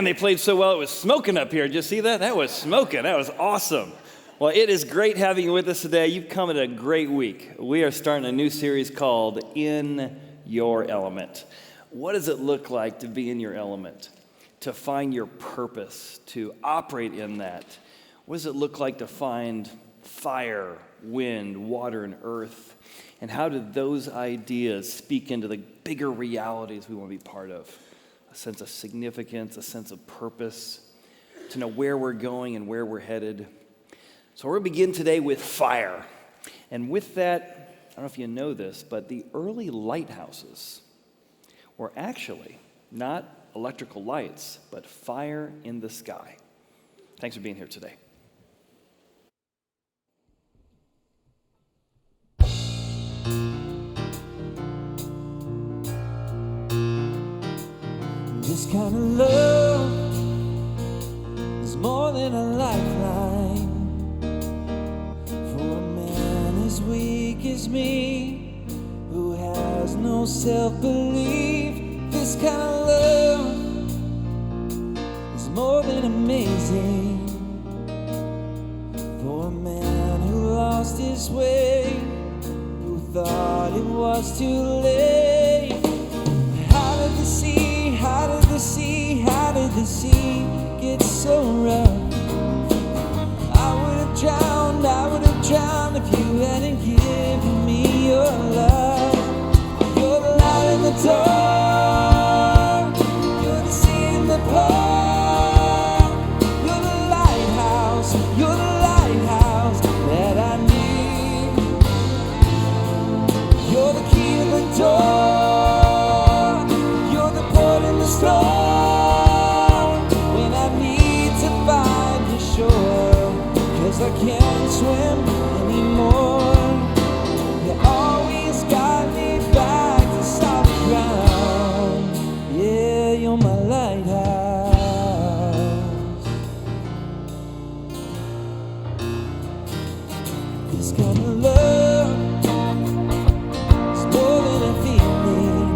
Man, they played so well, it was smoking up here. Did you see that? That was smoking. That was awesome. Well, it is great having you with us today. You've come at a great week. We are starting a new series called In Your Element. What does it look like to be in your element? To find your purpose, to operate in that? What does it look like to find fire, wind, water, and earth? And how do those ideas speak into the bigger realities we want to be part of? A sense of significance, a sense of purpose, to know where we're going and where we're headed. So we're going to begin today with fire. And with that, I don't know if you know this, but the early lighthouses were actually not electrical lights, but fire in the sky. Thanks for being here today. This kind of love is more than a lifeline for a man as weak as me, who has no self-belief. This kind of love is more than amazing for a man who lost his way, who thought it was too late. How did the sea get so rough? I would have drowned if you hadn't given me your love. You're the light in the dark, you're the sea in the park, you're the lighthouse that I need. You're the key to the door, you're the port in the storm. I can't swim anymore. You always got me back to solid ground. Yeah, you're my lighthouse. This kind of love is more than a feeling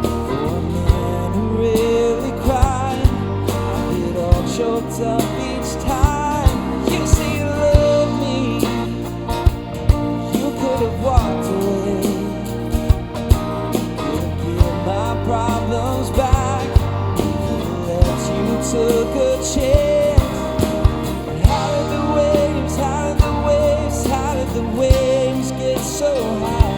for a man who really cried. I get all choked up each time. Walked away, couldn't get my problems back unless you took a chance. How did the waves get so high?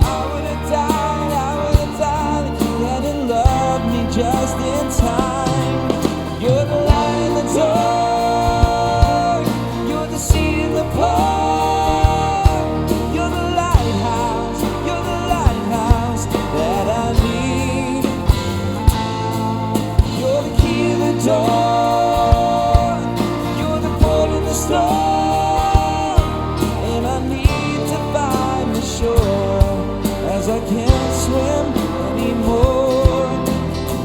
I would have died if you hadn't loved me just in time. You're the light in the dark, you're the sea in the park. You're the port in the storm, and I need to find the shore, as I can't swim anymore.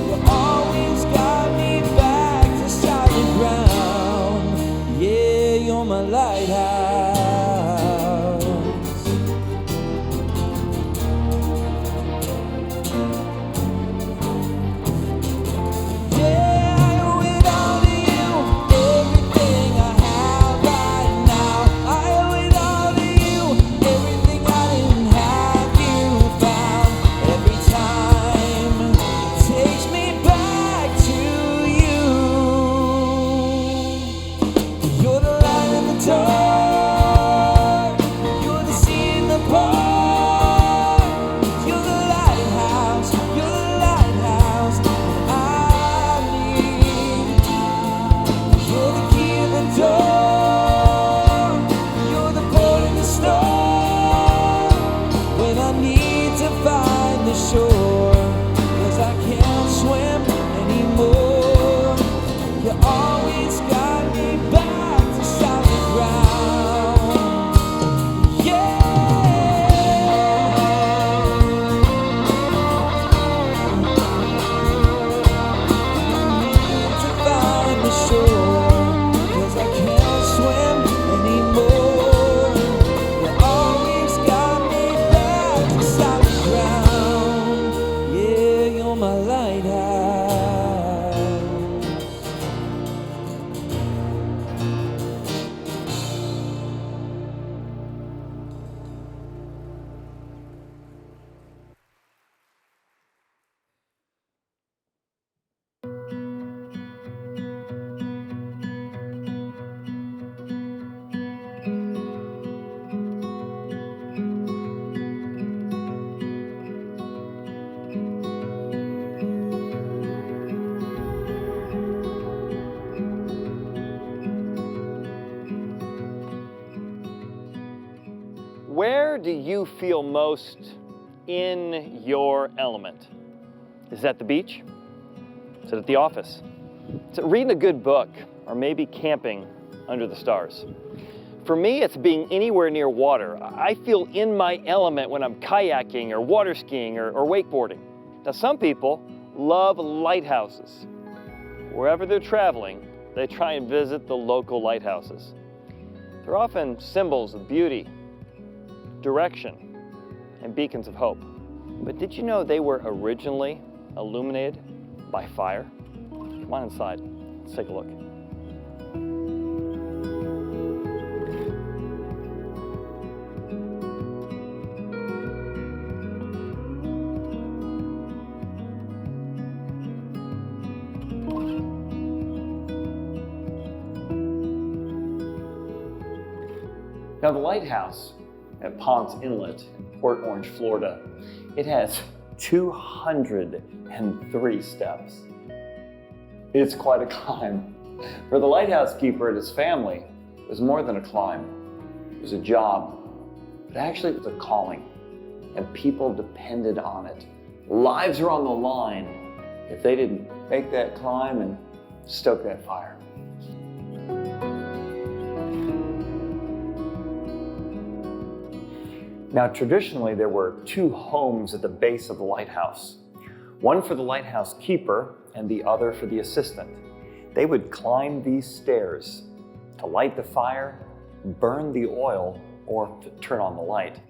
You always got me back to solid ground. Yeah, you're my lighthouse. You're the light in the dark. Where do you feel most in your element? Is it at the beach? Is it at the office? Is it reading a good book? Or maybe camping under the stars? For me, it's being anywhere near water. I feel in my element when I'm kayaking or water skiing or wakeboarding. Now, some people love lighthouses. Wherever they're traveling, they try and visit the local lighthouses. They're often symbols of beauty, direction, and beacons of hope. But did you know they were originally illuminated by fire? Come on inside, let's take a look. Now, the lighthouse at Ponce Inlet in Port Orange, Florida, it has 203 steps. It's quite a climb. For the lighthouse keeper and his family, it was more than a climb. It was a job, but actually it was a calling, and people depended on it. Lives were on the line if they didn't make that climb and stoke that fire. Now, traditionally, there were two homes at the base of the lighthouse. One for the lighthouse keeper and the other for the assistant. They would climb these stairs to light the fire, burn the oil, or to turn on the light.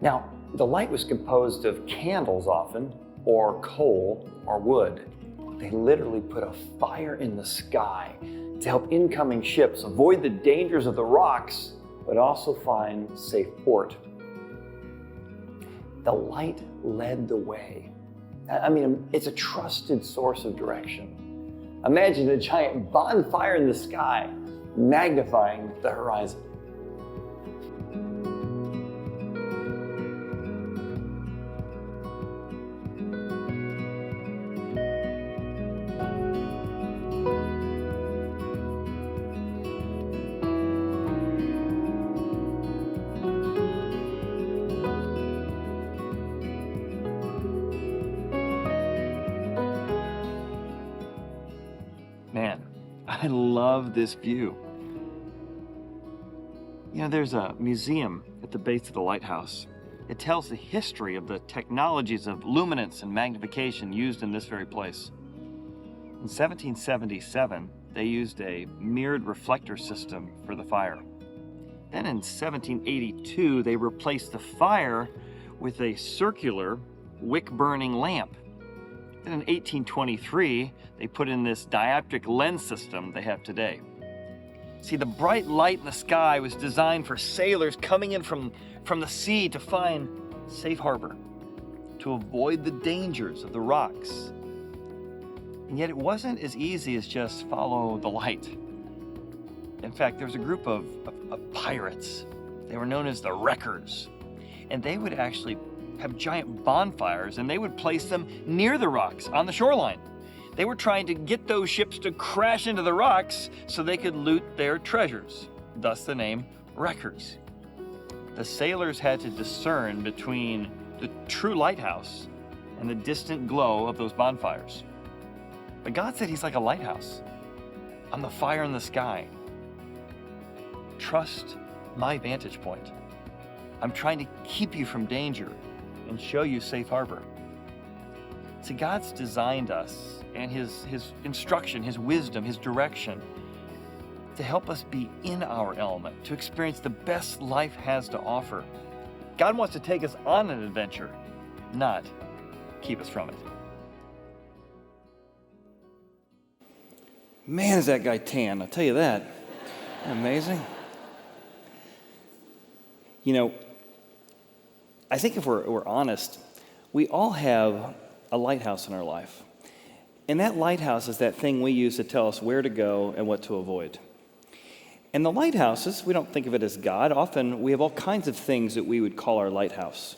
Now, the light was composed of candles often, or coal, or wood. They literally put a fire in the sky to help incoming ships avoid the dangers of the rocks, but also find safe port. The light led the way. I mean, it's a trusted source of direction. Imagine a giant bonfire in the sky, magnifying the horizon. Man, I love this view. You know, there's a museum at the base of the lighthouse. It tells the history of the technologies of luminance and magnification used in this very place. In 1777, they used a mirrored reflector system for the fire. Then in 1782, they replaced the fire with a circular wick-burning lamp. Then in 1823, they put in this dioptric lens system they have today. See, the bright light in the sky was designed for sailors coming in from the sea to find safe harbor, to avoid the dangers of the rocks. And yet it wasn't as easy as just follow the light. In fact, there was a group of pirates. They were known as the wreckers. And they would actually have giant bonfires, and they would place them near the rocks on the shoreline. They were trying to get those ships to crash into the rocks so they could loot their treasures, thus the name wreckers. The sailors had to discern between the true lighthouse and the distant glow of those bonfires. But God said He's like a lighthouse. I'm the fire in the sky. Trust my vantage point. I'm trying to keep you from danger and show you safe harbor. See, God's designed us and His instruction, His wisdom, His direction to help us be in our element, to experience the best life has to offer. God wants to take us on an adventure, not keep us from it. Man, is that guy tan, I'll tell you that. Amazing. You know, I think if we're honest, we all have a lighthouse in our life. And that lighthouse is that thing we use to tell us where to go and what to avoid. And the lighthouses, we don't think of it as God. Often we have all kinds of things that we would call our lighthouse.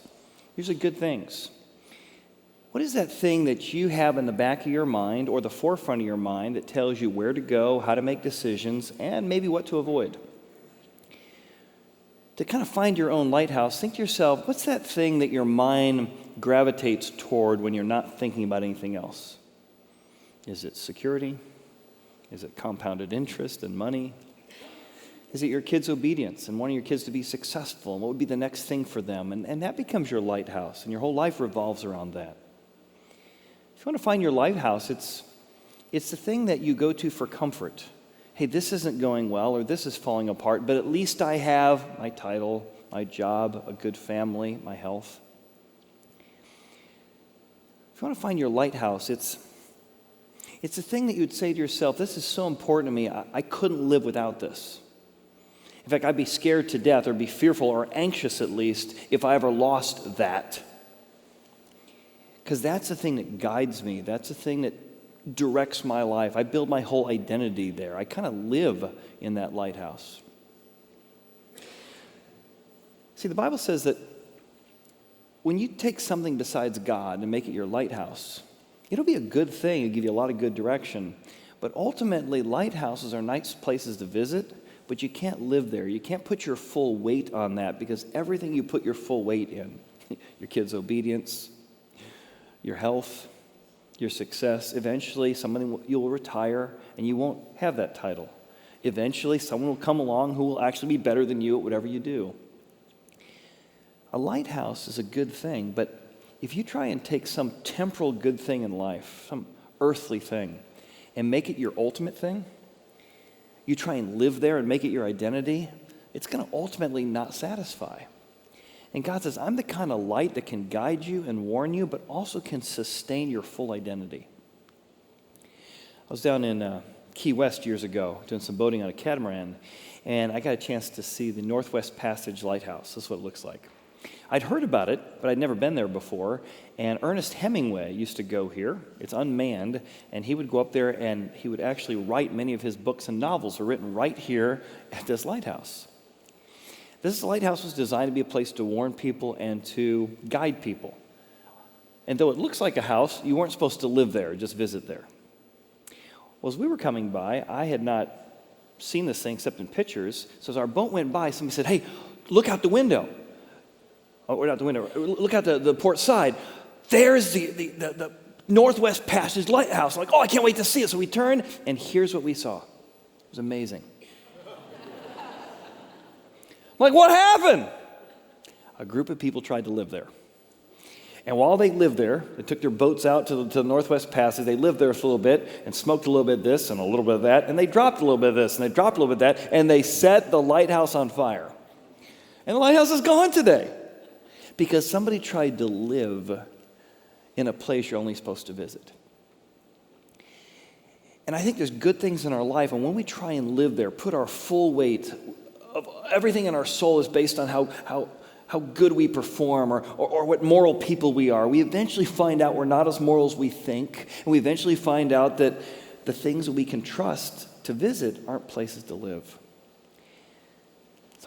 Usually good things. What is that thing that you have in the back of your mind or the forefront of your mind that tells you where to go, how to make decisions, and maybe what to avoid? to kind of find your own lighthouse, think to yourself, what's that thing that your mind gravitates toward when you're not thinking about anything else? Is it security? Is it compounded interest and money? Is it your kids' obedience and wanting your kids to be successful? And what would be the next thing for them? And that becomes your lighthouse, and your whole life revolves around that. If you want to find your lighthouse, it's the thing that you go to for comfort. Hey, this isn't going well, or this is falling apart, but at least I have my title, my job, a good family, my health. If you want to find your lighthouse, it's the thing that you'd say to yourself, this is so important to me, I couldn't live without this. In fact, I'd be scared to death or be fearful or anxious at least if I ever lost that. Because that's the thing that guides me. That's the thing that directs my life. I build my whole identity there. I kind of live in that lighthouse. See, the Bible says that when you take something besides God and make it your lighthouse, it'll be a good thing. It'll give you a lot of good direction. But ultimately, lighthouses are nice places to visit, but you can't live there. You can't put your full weight on that, because everything you put your full weight in, your kids' obedience, your health, your success, eventually you'll retire and you won't have that title. Eventually someone will come along who will actually be better than you at whatever you do. A lighthouse is a good thing, but if you try and take some temporal good thing in life, some earthly thing, and make it your ultimate thing, you try and live there and make it your identity, it's going to ultimately not satisfy. And God says, I'm the kind of light that can guide you and warn you, but also can sustain your full identity. I was down in Key West years ago doing some boating on a catamaran, and I got a chance to see the Northwest Passage Lighthouse. This is what it looks like. I'd heard about it, but I'd never been there before, and Ernest Hemingway used to go here. It's unmanned, and he would go up there and he would actually write many of his books and novels were written right here at this lighthouse. This lighthouse was designed to be a place to warn people and to guide people. And though it looks like a house, you weren't supposed to live there, just visit there. Well, as we were coming by, I had not seen this thing except in pictures, so as our boat went by, somebody said, hey, look out the window. Oh, not the window. Look out the port side. There's the Northwest Passage Lighthouse. I'm like, oh, I can't wait to see it. So we turned, and here's what we saw. It was amazing. I'm like, what happened? A group of people tried to live there. And while they lived there, they took their boats out to the Northwest Passage. They lived there for a little bit and smoked a little bit of this and a little bit of that. And they dropped a little bit of this and they dropped a little bit of that. And they set the lighthouse on fire. And the lighthouse is gone today. Because somebody tried to live in a place you're only supposed to visit. And I think there's good things in our life, and when we try and live there, put our full weight of everything in our soul is based on how good we perform or what moral people we are, we eventually find out we're not as moral as we think, and we eventually find out that the things that we can trust to visit aren't places to live.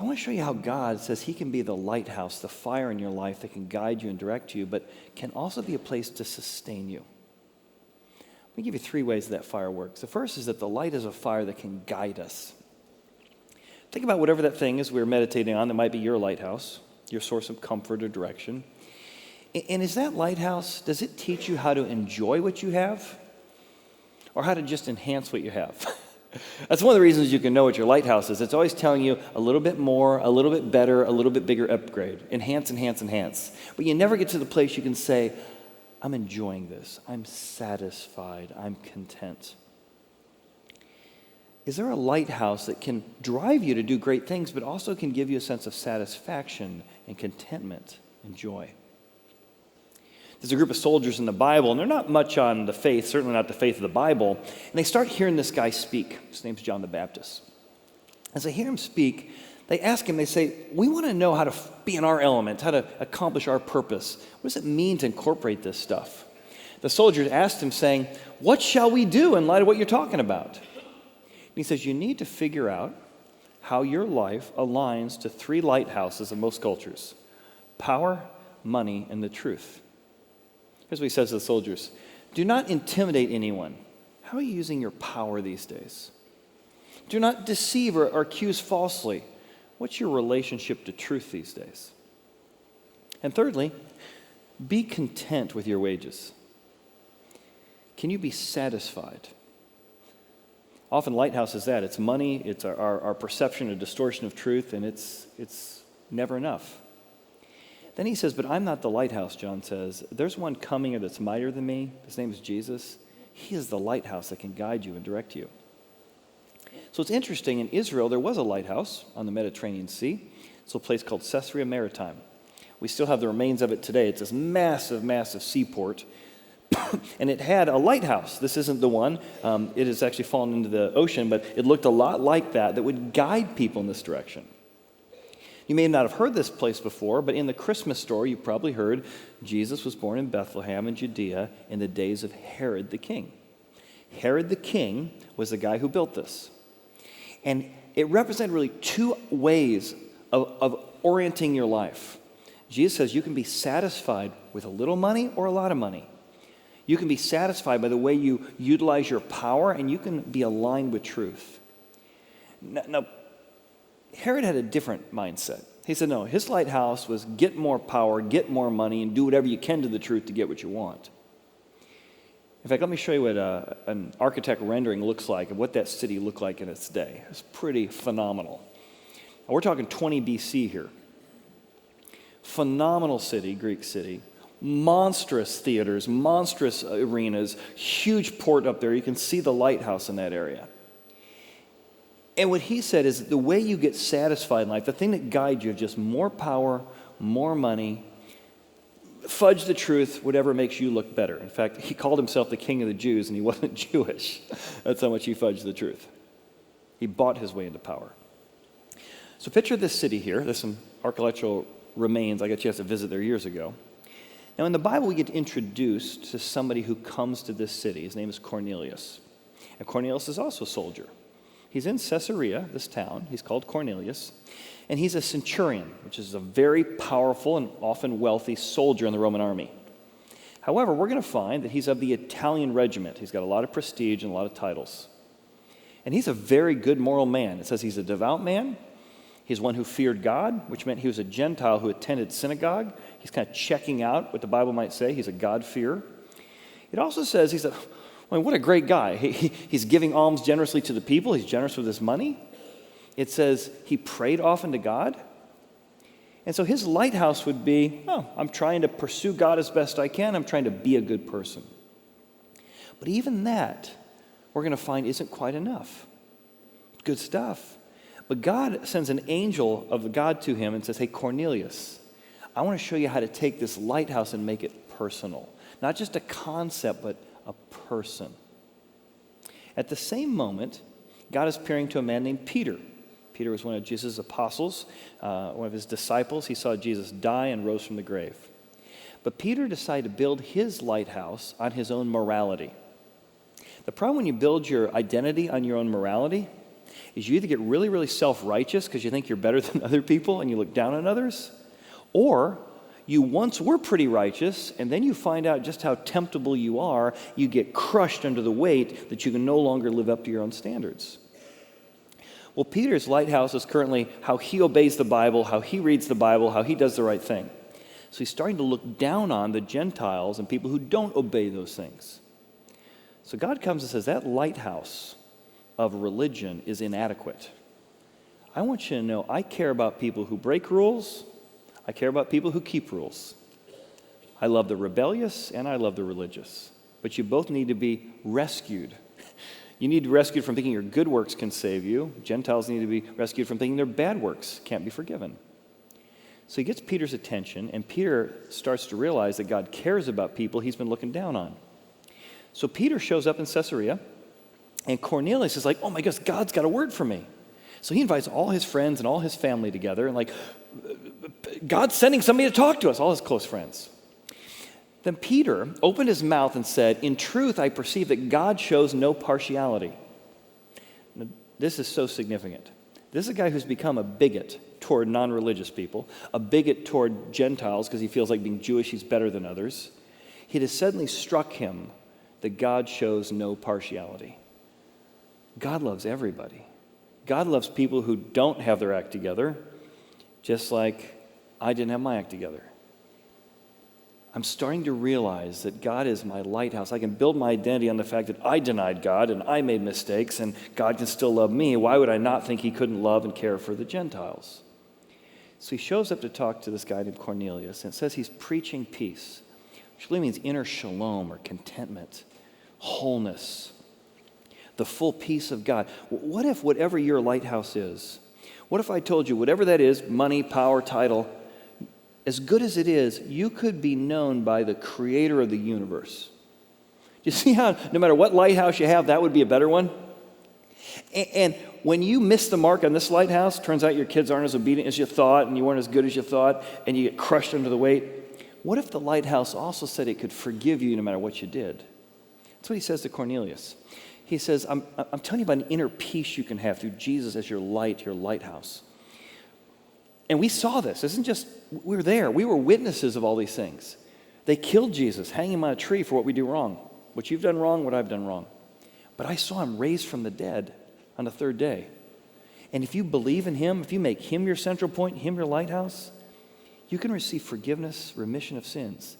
I want to show you how God says he can be the lighthouse, the fire in your life that can guide you and direct you, but can also be a place to sustain you. Let me give you 3 ways that fire works. The first is that the light is a fire that can guide us. Think about whatever that thing is we're meditating on that might be your lighthouse, your source of comfort or direction. And is that lighthouse, does it teach you how to enjoy what you have or how to just enhance what you have? That's one of the reasons you can know what your lighthouse is. It's always telling you a little bit more, a little bit better, a little bit bigger upgrade. Enhance, enhance, enhance. But you never get to the place you can say, I'm enjoying this. I'm satisfied. I'm content. Is there a lighthouse that can drive you to do great things, but also can give you a sense of satisfaction and contentment and joy? There's a group of soldiers in the Bible, and they're not much on the faith, certainly not the faith of the Bible, and they start hearing this guy speak. His name's John the Baptist. As they hear him speak, they ask him, they say, we want to know how to be in our element, how to accomplish our purpose. What does it mean to incorporate this stuff? The soldiers asked him, saying, what shall we do in light of what you're talking about? And he says, you need to figure out how your life aligns to 3 lighthouses in most cultures: power, money, and the truth. Here's what he says to the soldiers. Do not intimidate anyone. How are you using your power these days? Do not deceive or accuse falsely. what's your relationship to truth these days? And thirdly, be content with your wages. Can you be satisfied? Often Lighthouse is that. It's money, it's our perception, a distortion of truth, and it's never enough. Then he says, but I'm not the lighthouse, John says. There's one coming that's mightier than me. His name is Jesus. He is the lighthouse that can guide you and direct you. So it's interesting, in Israel, there was a lighthouse on the Mediterranean Sea. It's a place called Caesarea Maritime. We still have the remains of it today. It's this massive, massive seaport. And it had a lighthouse. This isn't the one. It has actually fallen into the ocean, but it looked a lot like that would guide people in this direction. You may not have heard this place before, but in the Christmas story, you probably heard Jesus was born in Bethlehem in Judea in the days of Herod the king. Herod the king was the guy who built this. And it represented really two ways of orienting your life. Jesus says you can be satisfied with a little money or a lot of money. You can be satisfied by the way you utilize your power, and you can be aligned with truth. Now, Herod had a different mindset. He said, no, his lighthouse was get more power, get more money, and do whatever you can to the truth to get what you want. In fact, let me show you what an architect rendering looks like and what that city looked like in its day. It's pretty phenomenal. Now, we're talking 20 BC here. Phenomenal city, Greek city. Monstrous theaters, monstrous arenas, huge port up there. You can see the lighthouse in that area. And what he said is the way you get satisfied in life, the thing that guides you is just more power, more money, fudge the truth, whatever makes you look better. In fact, he called himself the king of the Jews, and he wasn't Jewish. That's how much he fudged the truth. He bought his way into power. So picture this city here. There's some archaeological remains. I got a chance to visit there years ago. Now, in the Bible, we get introduced to somebody who comes to this city. His name is Cornelius. And Cornelius is also a soldier. He's in Caesarea, this town. He's called Cornelius. And he's a centurion, which is a very powerful and often wealthy soldier in the Roman army. However, we're going to find that he's of the Italian regiment. He's got a lot of prestige and a lot of titles. And he's a very good moral man. It says he's a devout man. He's one who feared God, which meant he was a Gentile who attended synagogue. He's kind of checking out what the Bible might say. He's a God-fearer. It also says what a great guy. He's giving alms generously to the people. He's generous with his money. It says he prayed often to God. And so his lighthouse would be, I'm trying to pursue God as best I can. I'm trying to be a good person. But even that, we're going to find, isn't quite enough. Good stuff. But God sends an angel of God to him and says, hey, Cornelius, I want to show you how to take this lighthouse and make it personal. Not just a concept, but a person. At the same moment, God is appearing to a man named Peter. Peter was one of Jesus' apostles, one of his disciples. He saw Jesus die and rose from the grave. But Peter decided to build his lighthouse on his own morality. The problem when you build your identity on your own morality is you either get really, really self-righteous because you think you're better than other people and you look down on others, or you once were pretty righteous, and then you find out just how temptable you are. You get crushed under the weight that you can no longer live up to your own standards. Well, Peter's lighthouse is currently how he obeys the Bible, how he reads the Bible, how he does the right thing. So he's starting to look down on the Gentiles and people who don't obey those things. So God comes and says, that lighthouse of religion is inadequate. I want you to know I care about people who break rules. I care about people who keep rules. I love the rebellious and I love the religious. But you both need to be rescued. You need to be rescued from thinking your good works can save you. Gentiles need to be rescued from thinking their bad works can't be forgiven. So he gets Peter's attention, and Peter starts to realize that God cares about people he's been looking down on. So Peter shows up in Caesarea, and Cornelius is like, oh my gosh, God's got a word for me. So he invites all his friends and all his family together, and like, God's sending somebody to talk to us, all his close friends. Then Peter opened his mouth and said, in truth, I perceive that God shows no partiality. Now, this is so significant. This is a guy who's become a bigot toward non-religious people, a bigot toward Gentiles because he feels like being Jewish, he's better than others. It has suddenly struck him that God shows no partiality. God loves everybody. God loves people who don't have their act together, just like I didn't have my act together. I'm starting to realize that God is my lighthouse. I can build my identity on the fact that I denied God and I made mistakes and God can still love me. Why would I not think he couldn't love and care for the Gentiles? So he shows up to talk to this guy named Cornelius, and it says he's preaching peace, which really means inner shalom or contentment, wholeness, the full peace of God. What if whatever your lighthouse is, what if I told you whatever that is, money, power, title, as good as it is, you could be known by the creator of the universe. You see how no matter what lighthouse you have, that would be a better one? And when you miss the mark on this lighthouse, turns out your kids aren't as obedient as you thought, and you weren't as good as you thought, and you get crushed under the weight. What if the lighthouse also said it could forgive you no matter what you did? That's what he says to Cornelius. He says, I'm telling you about an inner peace you can have through Jesus as your light, your lighthouse. And we saw this. This isn't just, we were there. We were witnesses of all these things. They killed Jesus, hanging him on a tree for what we do wrong. What you've done wrong, what I've done wrong. But I saw him raised from the dead on the third day. And if you believe in him, if you make him your central point, him your lighthouse, you can receive forgiveness, remission of sins.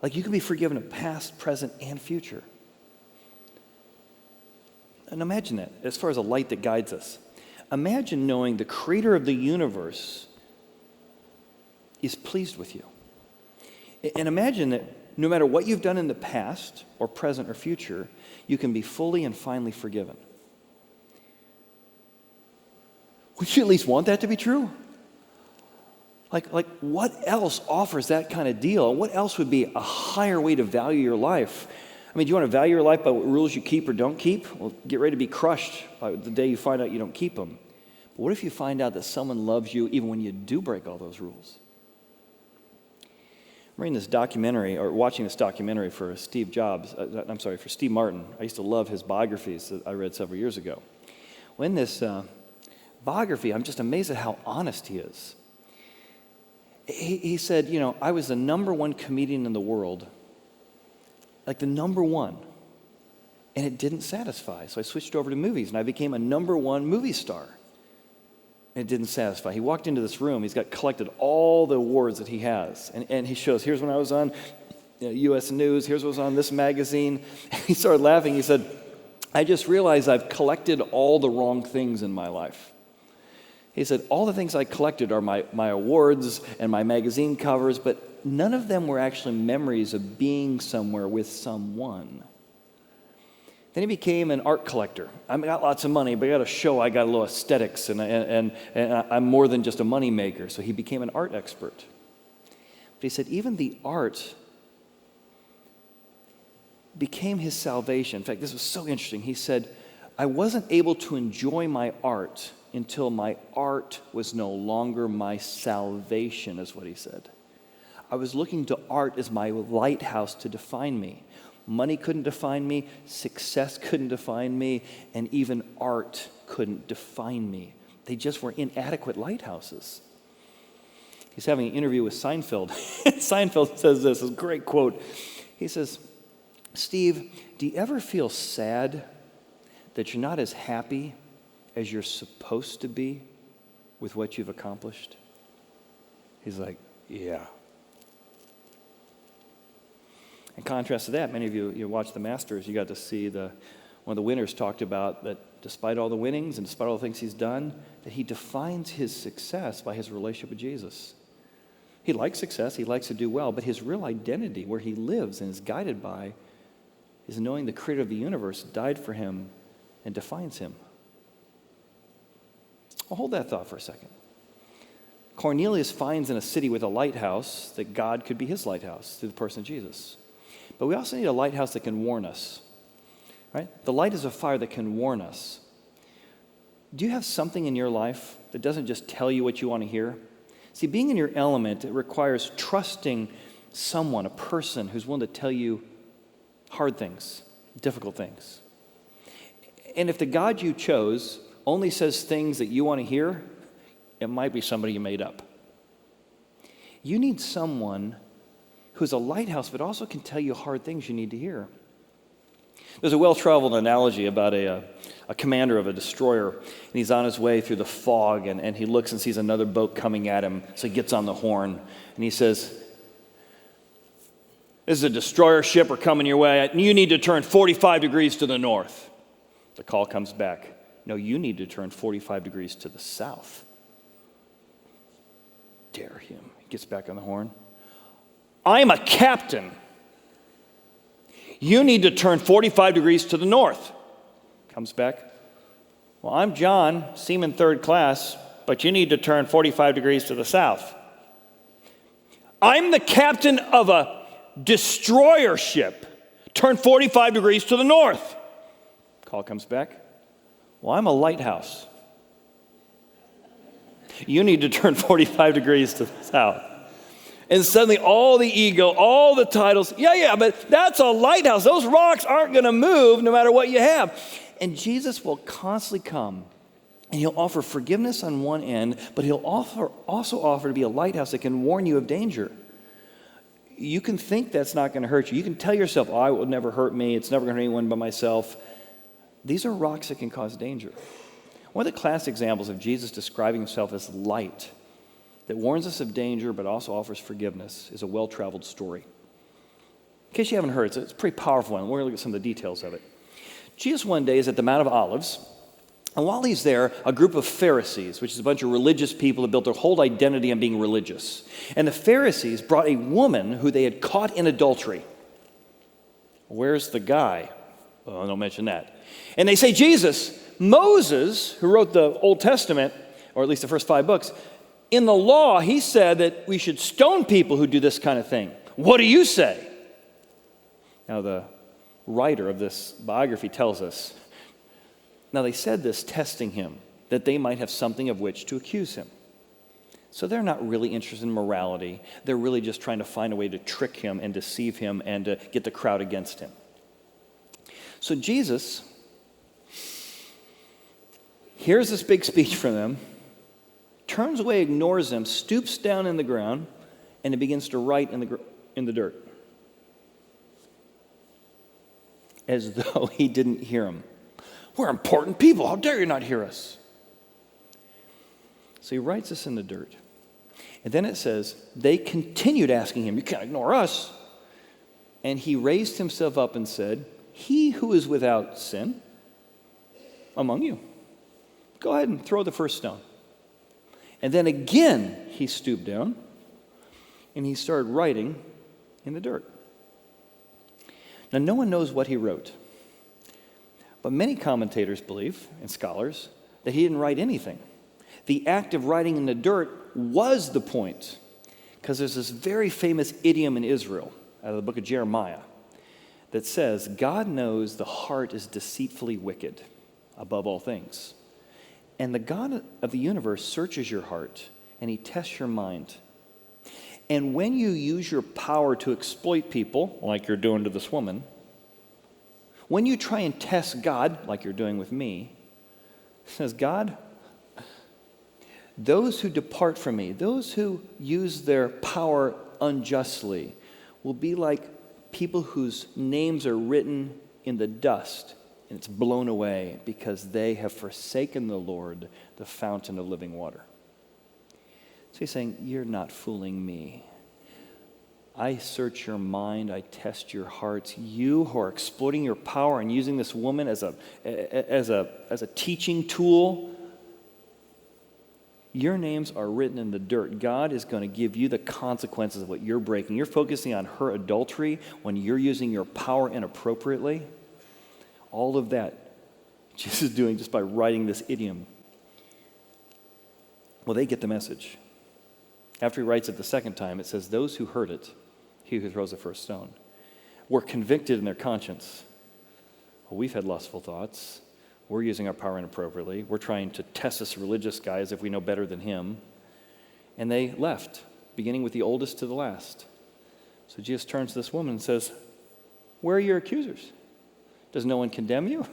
Like you can be forgiven of past, present, and future. And imagine that, as far as a light that guides us. Imagine knowing the creator of the universe is pleased with you. And imagine that no matter what you've done in the past, or present, or future, you can be fully and finally forgiven. Would you at least want that to be true? Like what else offers that kind of deal? What else would be a higher way to value your life? I mean, do you want to value your life by what rules you keep or don't keep? Well, get ready to be crushed by the day you find out you don't keep them. But what if you find out that someone loves you even when you do break all those rules? I'm reading this documentary, or watching this documentary for Steve Martin. I used to love his biographies that I read several years ago. Well, in this biography, I'm just amazed at how honest he is. He said, I was the number one comedian in the world, like the number one, and it didn't satisfy. So I switched over to movies, and I became a number one movie star. And it didn't satisfy. He walked into this room. He's got collected all the awards that he has, and he shows, here's when I was on U.S. News, here's what was on this magazine. He started laughing. He said, I just realized I've collected all the wrong things in my life. He said, all the things I collected are my awards and my magazine covers, but none of them were actually memories of being somewhere with someone. Then he became an art collector. I got lots of money, but I got to show I got a little aesthetics, and I'm more than just a money maker. So he became an art expert. But he said even the art became his salvation. In fact, this was so interesting. He said, I wasn't able to enjoy my art until my art was no longer my salvation, is what he said. I was looking to art as my lighthouse to define me. Money couldn't define me, success couldn't define me, and even art couldn't define me. They just were inadequate lighthouses. He's having an interview with Seinfeld. Seinfeld says this great quote. He says, Steve, do you ever feel sad that you're not as happy as you're supposed to be with what you've accomplished? He's like, yeah. In contrast to that, many of you watched the Masters, you got to see one of the winners talked about that despite all the winnings and despite all the things he's done, that he defines his success by his relationship with Jesus. He likes success, he likes to do well, but his real identity, where he lives and is guided by, is knowing the creator of the universe died for him and defines him. Well, hold that thought for a second. Cornelius finds in a city with a lighthouse that God could be his lighthouse through the person of Jesus. But we also need a lighthouse that can warn us, right? The light is a fire that can warn us. Do you have something in your life that doesn't just tell you what you want to hear? See, being in your element, it requires trusting someone, a person who's willing to tell you hard things, difficult things. And if the God you chose only says things that you want to hear, it might be somebody you made up. You need someone who's a lighthouse, but also can tell you hard things you need to hear. There's a well-traveled analogy about a a commander of a destroyer, and he's on his way through the fog, and he looks and sees another boat coming at him, so he gets on the horn, and he says, "This is a destroyer ship, we're coming your way. You need to turn 45 degrees to the north." The call comes back, "No, you need to turn 45 degrees to the south." Dare him. He gets back on the horn. "I'm a captain. You need to turn 45 degrees to the north." Comes back. "Well, I'm John, seaman third class, but you need to turn 45 degrees to the south." "I'm the captain of a destroyer ship. Turn 45 degrees to the north." Call comes back. "Well, I'm a lighthouse. You need to turn 45 degrees to the south." And suddenly all the ego, all the titles, yeah, but that's a lighthouse. Those rocks aren't going to move no matter what you have. And Jesus will constantly come, and he'll offer forgiveness on one end, but he'll also offer to be a lighthouse that can warn you of danger. You can think that's not going to hurt you. You can tell yourself, "Oh, it will never hurt me. It's never going to hurt anyone but myself." These are rocks that can cause danger. One of the classic examples of Jesus describing himself as light that warns us of danger but also offers forgiveness is a well-traveled story. In case you haven't heard, it's a pretty powerful one. We're going to look at some of the details of it. Jesus one day is at the Mount of Olives, and while he's there, a group of Pharisees, which is a bunch of religious people that built their whole identity on being religious, and the Pharisees brought a woman who they had caught in adultery. Where's the guy? Oh, don't mention that. And they say, "Jesus, Moses, who wrote the Old Testament, or at least the first 5 books, in the law, he said that we should stone people who do this kind of thing. What do you say?" Now, the writer of this biography tells us, now they said this testing him, that they might have something of which to accuse him. So they're not really interested in morality. They're really just trying to find a way to trick him and deceive him and to get the crowd against him. So Jesus hears this big speech from them, turns away, ignores them, stoops down in the ground, and he begins to write in the dirt, as though he didn't hear him. "We're important people. How dare you not hear us?" So he writes this in the dirt. And then it says, they continued asking him, "You can't ignore us." And he raised himself up and said, "He who is without sin among you, go ahead and throw the first stone." And then again, he stooped down and he started writing in the dirt. Now, no one knows what he wrote, but many commentators believe, and scholars, that he didn't write anything. The act of writing in the dirt was the point, because there's this very famous idiom in Israel out of the book of Jeremiah that says, "God knows the heart is deceitfully wicked above all things. And the God of the universe searches your heart, and he tests your mind. And when you use your power to exploit people, like you're doing to this woman, when you try and test God, like you're doing with me," says God, "those who depart from me, those who use their power unjustly, will be like people whose names are written in the dust, and it's blown away because they have forsaken the Lord, the fountain of living water." So he's saying, you're not fooling me. I search your mind, I test your hearts. You who are exploiting your power and using this woman as a teaching tool, your names are written in the dirt. God is going to give you the consequences of what you're breaking. You're focusing on her adultery when you're using your power inappropriately. All of that Jesus is doing just by writing this idiom. Well, they get the message. After he writes it the second time, it says, "Those who heard it, he who throws the first stone, were convicted in their conscience." Well, we've had lustful thoughts. We're using our power inappropriately. We're trying to test this religious guy as if we know better than him. And they left, beginning with the oldest to the last. So Jesus turns to this woman and says, "Where are your accusers? Does no one condemn you?"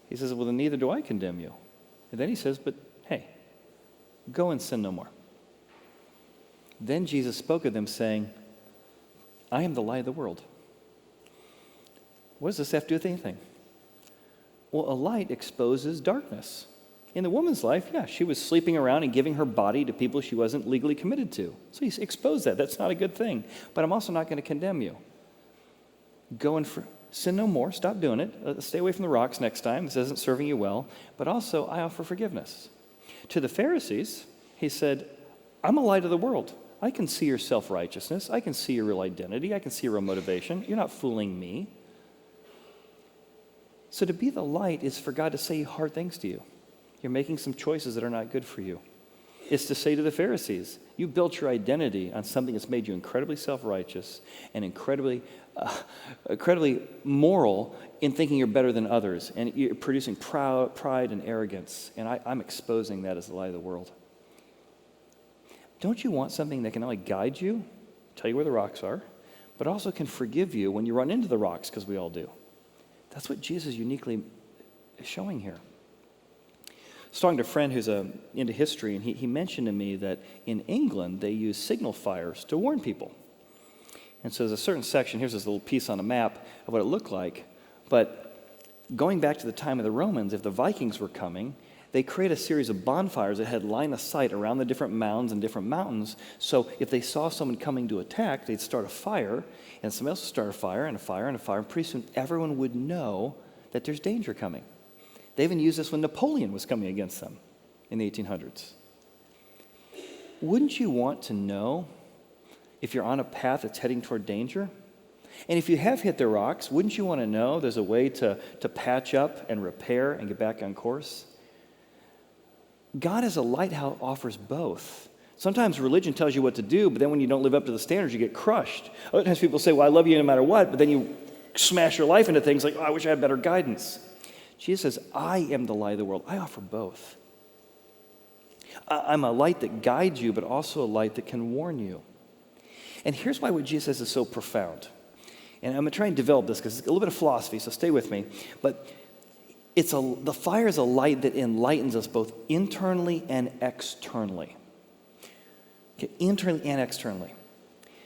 He says, "Well, then neither do I condemn you." And then he says, "But hey, go and sin no more." Then Jesus spoke of them, saying, "I am the light of the world." What does this have to do with anything? Well, a light exposes darkness. In the woman's life, yeah, she was sleeping around and giving her body to people she wasn't legally committed to. So he exposed that. That's not a good thing. But I'm also not going to condemn you. Go and sin no more. Stop doing it. Stay away from the rocks next time. This isn't serving you well. But also, I offer forgiveness. To the Pharisees, he said, I'm a light of the world. I can see your self-righteousness. I can see your real identity. I can see your real motivation. You're not fooling me. So to be the light is for God to say hard things to you. You're making some choices that are not good for you. It's to say to the Pharisees, you built your identity on something that's made you incredibly self-righteous and incredibly moral in thinking you're better than others, and you're producing pride and arrogance, and I'm exposing that as the light of the world. Don't you want something that can not only guide you, tell you where the rocks are, but also can forgive you when you run into the rocks, because we all do? That's what Jesus uniquely is showing here. I was talking to a friend who's into history, and he mentioned to me that in England, they use signal fires to warn people. And so there's a certain section, here's this little piece on a map of what it looked like, but going back to the time of the Romans, if the Vikings were coming, they create a series of bonfires that had line of sight around the different mounds and different mountains, so if they saw someone coming to attack, they'd start a fire, and somebody else would start a fire, and a fire, and a fire, and pretty soon everyone would know that there's danger coming. They even used this when Napoleon was coming against them in the 1800s. Wouldn't you want to know if you're on a path that's heading toward danger? And if you have hit the rocks, wouldn't you want to know there's a way to patch up and repair and get back on course? God as a lighthouse offers both. Sometimes religion tells you what to do, but then when you don't live up to the standards, you get crushed. Other times people say, well, I love you no matter what, but then you smash your life into things like, oh, I wish I had better guidance. Jesus says, I am the light of the world. I offer both. I'm a light that guides you, but also a light that can warn you. And here's why what Jesus says is so profound. And I'm going to try and develop this because it's a little bit of philosophy, so stay with me. But the fire is a light that enlightens us both internally and externally. Okay, internally and externally.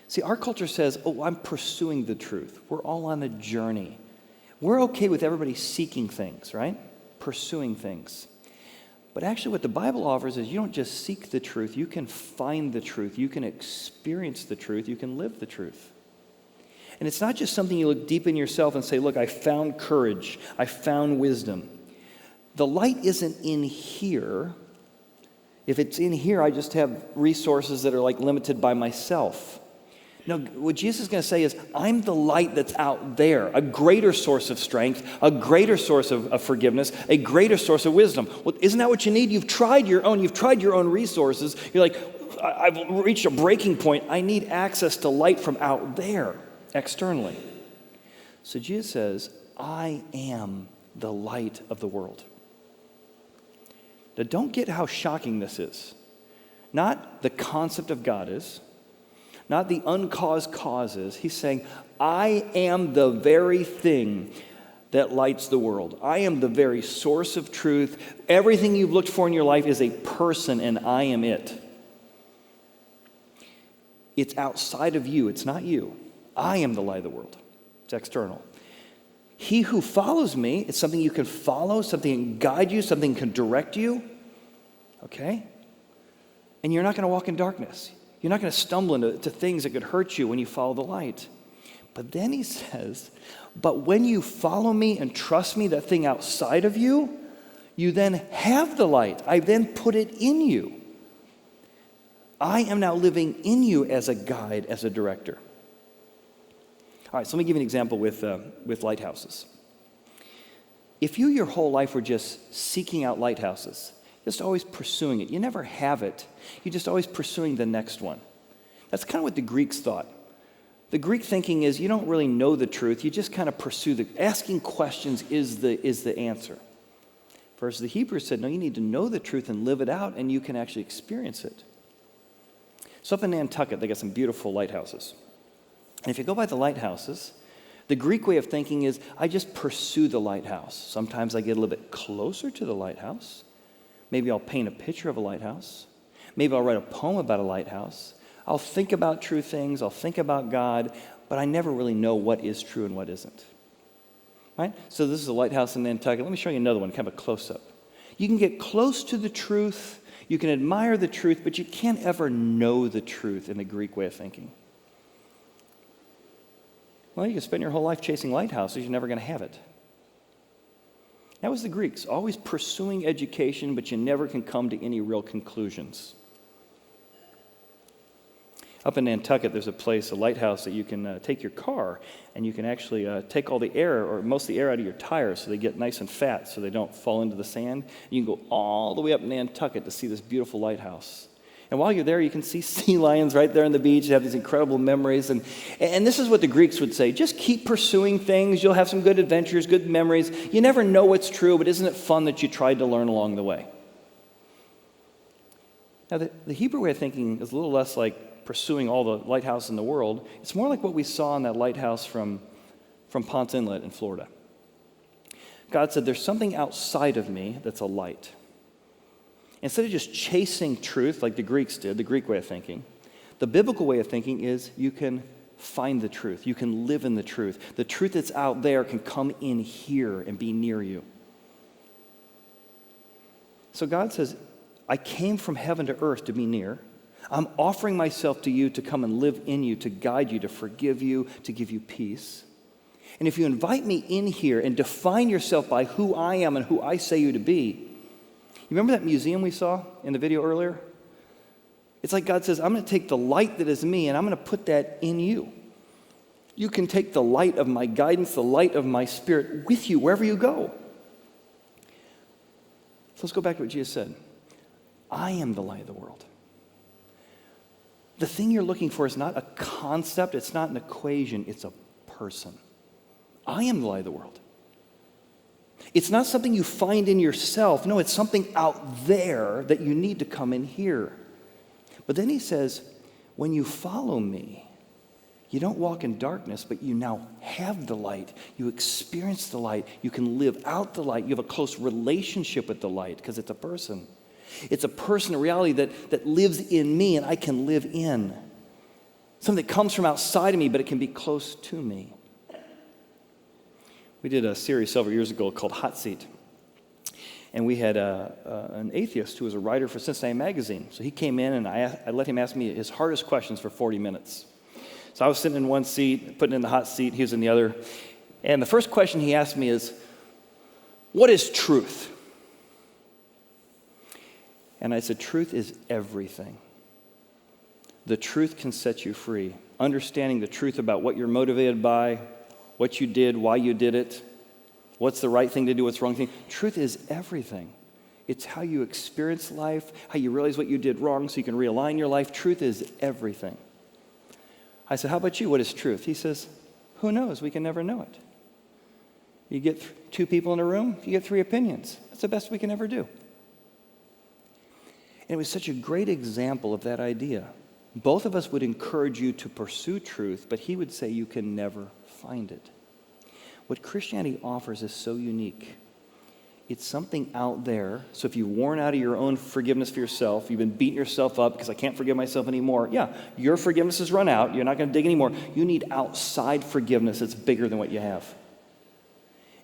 See, our culture says, oh, I'm pursuing the truth. We're all on a journey. We're okay with everybody seeking things, right? Pursuing things. But actually what the Bible offers is you don't just seek the truth, you can find the truth, you can experience the truth, you can live the truth. And it's not just something you look deep in yourself and say, look, I found courage, I found wisdom. The light isn't in here. If it's in here, I just have resources that are like limited by myself. No, what Jesus is going to say is, I'm the light that's out there, a greater source of strength, a greater source of forgiveness, a greater source of wisdom. Well, isn't that what you need? You've tried your own resources. You're like, I've reached a breaking point. I need access to light from out there, externally. So Jesus says, I am the light of the world. Now, don't get how shocking this is. Not the concept of God is, not the uncaused causes. He's saying, I am the very thing that lights the world. I am the very source of truth. Everything you've looked for in your life is a person, and I am it. It's outside of you. It's not you. I am the light of the world. It's external. He who follows me, it's something you can follow, something can guide you, something can direct you. Okay? And you're not going to walk in darkness. You're not going to stumble into things that could hurt you when you follow the light. But then he says, but when you follow me and trust me, that thing outside of you, you then have the light. I then put it in you. I am now living in you as a guide, as a director. All right, so let me give you an example with lighthouses. If you your whole life were just seeking out lighthouses, just always pursuing it. You never have it. You're just always pursuing the next one. That's kind of what the Greeks thought. The Greek thinking is you don't really know the truth. You just kind of pursue asking questions is the answer. Versus the Hebrews said, no, you need to know the truth and live it out, and you can actually experience it. So up in Nantucket, they got some beautiful lighthouses. And if you go by the lighthouses, the Greek way of thinking is I just pursue the lighthouse. Sometimes I get a little bit closer to the lighthouse. Maybe I'll paint a picture of a lighthouse. Maybe I'll write a poem about a lighthouse. I'll think about true things. I'll think about God, but I never really know what is true and what isn't. Right? So this is a lighthouse in Nantucket. Let me show you another one, kind of a close-up. You can get close to the truth, you can admire the truth, but you can't ever know the truth in the Greek way of thinking. Well, you can spend your whole life chasing lighthouses, you're never going to have it. That was the Greeks, always pursuing education, but you never can come to any real conclusions. Up in Nantucket, there's a place, a lighthouse, that you can take your car and you can actually take all the air, or most of the air, out of your tires so they get nice and fat so they don't fall into the sand. You can go all the way up Nantucket to see this beautiful lighthouse. And while you're there, you can see sea lions right there on the beach. You have these incredible memories. And this is what the Greeks would say. Just keep pursuing things. You'll have some good adventures, good memories. You never know what's true, but isn't it fun that you tried to learn along the way? Now, the Hebrew way of thinking is a little less like pursuing all the lighthouses in the world. It's more like what we saw in that lighthouse from Ponce Inlet in Florida. God said, there's something outside of me that's a light. Instead of just chasing truth like the Greeks did, the Greek way of thinking, the biblical way of thinking is you can find the truth. You can live in the truth. The truth that's out there can come in here and be near you. So God says, I came from heaven to earth to be near. I'm offering myself to you to come and live in you, to guide you, to forgive you, to give you peace. And if you invite me in here and define yourself by who I am and who I say you to be, you remember that museum we saw in the video earlier? It's like God says, I'm going to take the light that is me and I'm going to put that in you. You can take the light of my guidance, the light of my spirit with you wherever you go. So let's go back to what Jesus said. I am the light of the world. The thing you're looking for is not a concept, it's not an equation, it's a person. I am the light of the world. It's not something you find in yourself. No, it's something out there that you need to come in here. But then he says, when you follow me, you don't walk in darkness, but you now have the light. You experience the light. You can live out the light. You have a close relationship with the light because it's a person. It's a person, a reality that lives in me and I can live in. Something that comes from outside of me, but it can be close to me. We did a series several years ago called Hot Seat. And we had an atheist who was a writer for Cincinnati Magazine. So he came in and I let him ask me his hardest questions for 40 minutes. So I was sitting in one seat, putting in the hot seat, he was in the other. And the first question he asked me is, what is truth? And I said, truth is everything. The truth can set you free. Understanding the truth about what you're motivated by, what you did, why you did it, what's the right thing to do, what's the wrong thing. Truth is everything. It's how you experience life, how you realize what you did wrong so you can realign your life. Truth is everything. I said, how about you? What is truth? He says, who knows? We can never know it. You get two people in a room, you get three opinions. That's the best we can ever do. And it was such a great example of that idea. Both of us would encourage you to pursue truth, but he would say you can never find it. What Christianity offers is so unique. It's something out there. So if you've worn out of your own forgiveness for yourself, you've been beating yourself up because I can't forgive myself anymore. Yeah, your forgiveness has run out. You're not going to dig anymore. You need outside forgiveness that's bigger than what you have.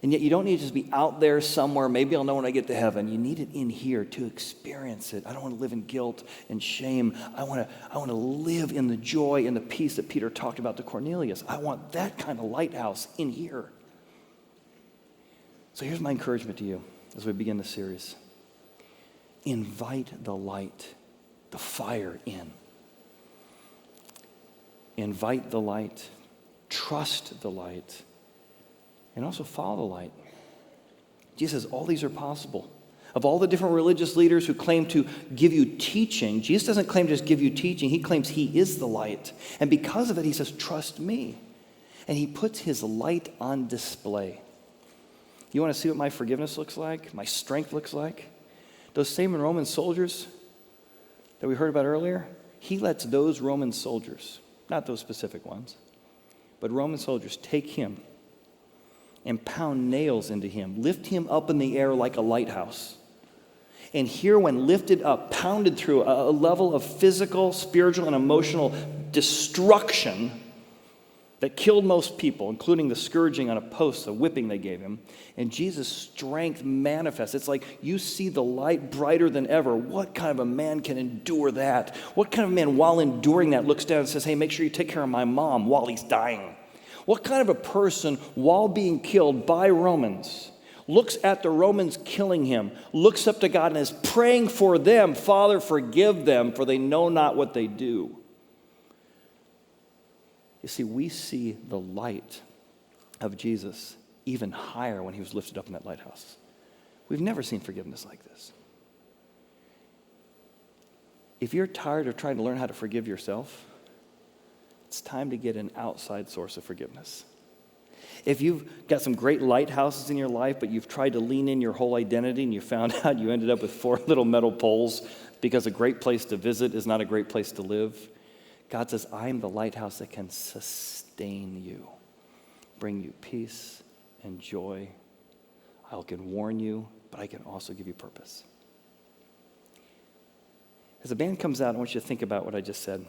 And yet you don't need to just be out there somewhere. Maybe I'll know when I get to heaven. You need it in here to experience it. I don't want to live in guilt and shame. I want to live in the joy and the peace that Peter talked about to Cornelius. I want that kind of lighthouse in here. So here's my encouragement to you as we begin this series. Invite the light, the fire in. Invite the light. Trust the light. And also follow the light. Jesus says all these are possible. Of all the different religious leaders who claim to give you teaching, Jesus doesn't claim to just give you teaching. He claims he is the light. And because of it, he says, trust me. And he puts his light on display. You want to see what my forgiveness looks like? My strength looks like? Those same Roman soldiers that we heard about earlier, he lets those Roman soldiers, not those specific ones, but Roman soldiers take him and pound nails into him, lift him up in the air like a lighthouse. And here, when lifted up, pounded through a level of physical, spiritual, and emotional destruction, that killed most people, including the scourging on a post, the whipping they gave him. And Jesus' strength manifests. It's like you see the light brighter than ever. What kind of a man can endure that? What kind of man, while enduring that, looks down and says, hey, make sure you take care of my mom while he's dying? What kind of a person, while being killed by Romans, looks at the Romans killing him, looks up to God and is praying for them, Father, forgive them, for they know not what they do. You see, we see the light of Jesus even higher when he was lifted up in that lighthouse. We've never seen forgiveness like this. If you're tired of trying to learn how to forgive yourself, it's time to get an outside source of forgiveness. If you've got some great lighthouses in your life, but you've tried to lean in your whole identity and you found out you ended up with 4 little metal poles because a great place to visit is not a great place to live, God says, I am the lighthouse that can sustain you, bring you peace and joy. I can warn you, but I can also give you purpose. As the band comes out, I want you to think about what I just said.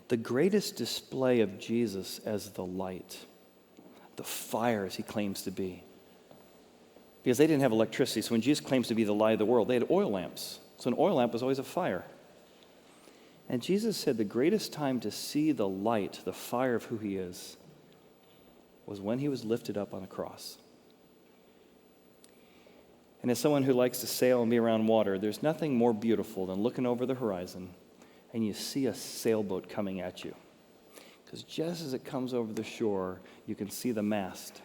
The greatest display of Jesus as the light, the fire as he claims to be. Because they didn't have electricity, so when Jesus claims to be the light of the world, they had oil lamps. So an oil lamp was always a fire. And Jesus said the greatest time to see the light, the fire of who he is, was when he was lifted up on a cross. And as someone who likes to sail and be around water, there's nothing more beautiful than looking over the horizon and you see a sailboat coming at you. Because just as it comes over the shore, you can see the mast.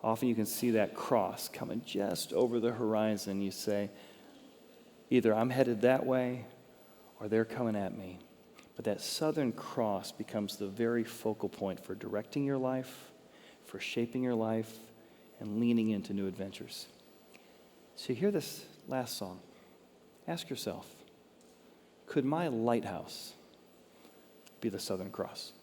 Often you can see that cross coming just over the horizon. You say, either I'm headed that way or they're coming at me. But that Southern Cross becomes the very focal point for directing your life, for shaping your life, and leaning into new adventures. So you hear this last song. Ask yourself, could my lighthouse be the Southern Cross?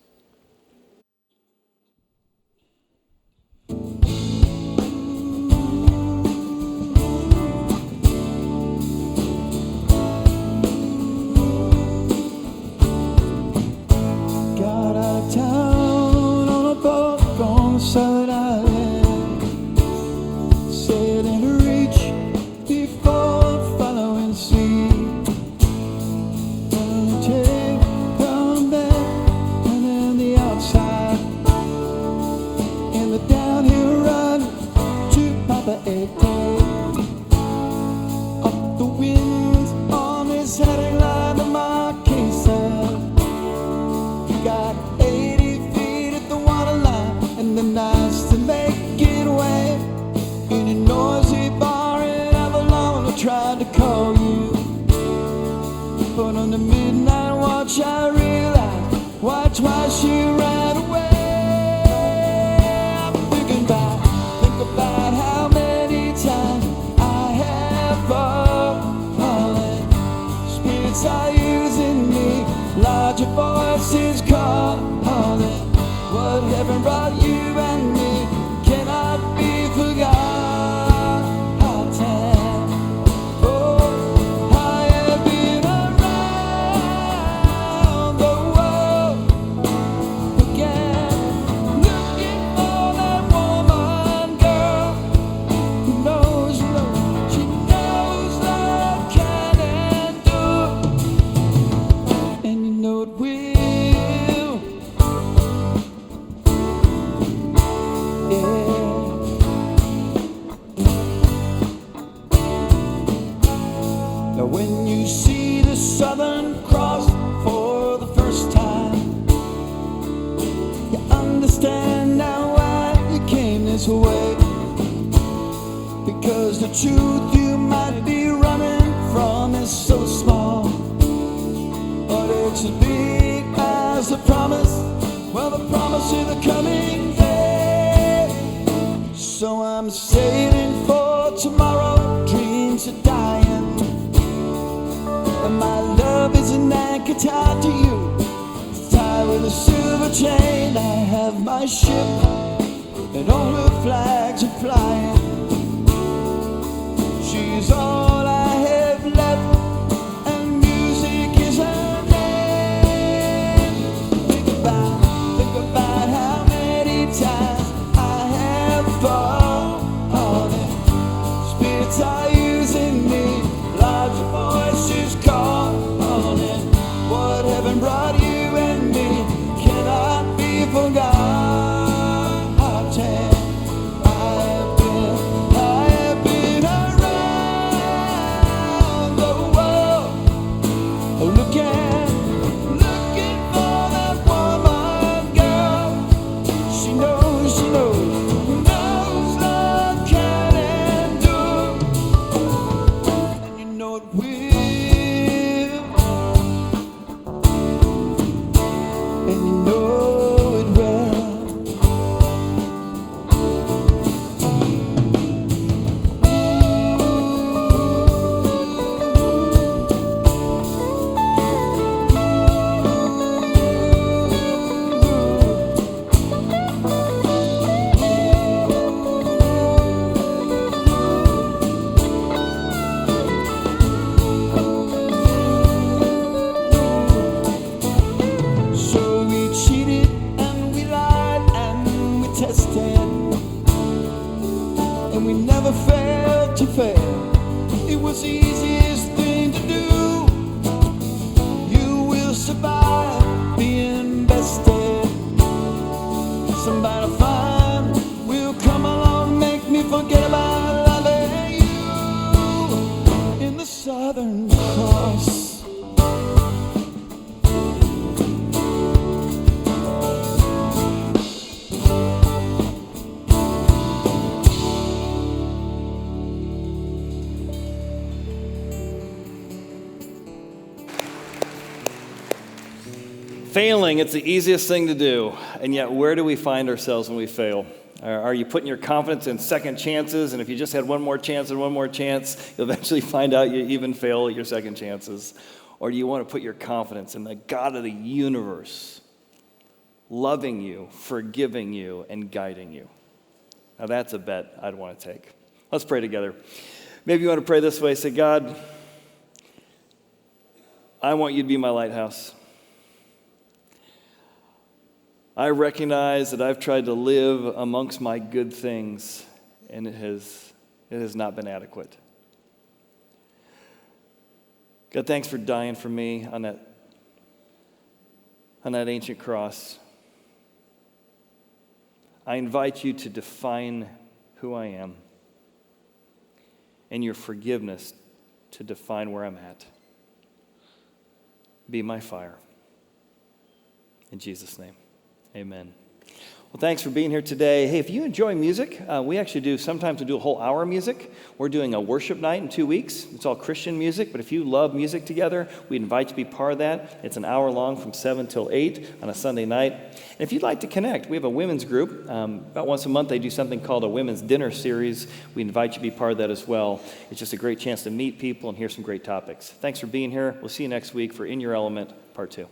Failing, it's the easiest thing to do. And yet, where do we find ourselves when we fail? Are you putting your confidence in second chances? And if you just had one more chance and one more chance, you'll eventually find out you even fail at your second chances. Or do you want to put your confidence in the God of the universe, loving you, forgiving you, and guiding you? Now, that's a bet I'd want to take. Let's pray together. Maybe you want to pray this way. Say, God, I want you to be my lighthouse. I recognize that I've tried to live amongst my good things, and it has not been adequate. God, thanks for dying for me on that ancient cross. I invite you to define who I am, and your forgiveness to define where I'm at. Be my fire. In Jesus' name, amen. Well, thanks for being here today. Hey, if you enjoy music, we actually sometimes do a whole hour music. We're doing a worship night in 2 weeks. It's all Christian music, but if you love music together, we invite you to be part of that. It's an hour long from 7 till 8 on a Sunday night. And if you'd like to connect, we have a women's group. About once a month, they do something called a women's dinner series. We invite you to be part of that as well. It's just a great chance to meet people and hear some great topics. Thanks for being here. We'll see you next week for In Your Element, Part 2.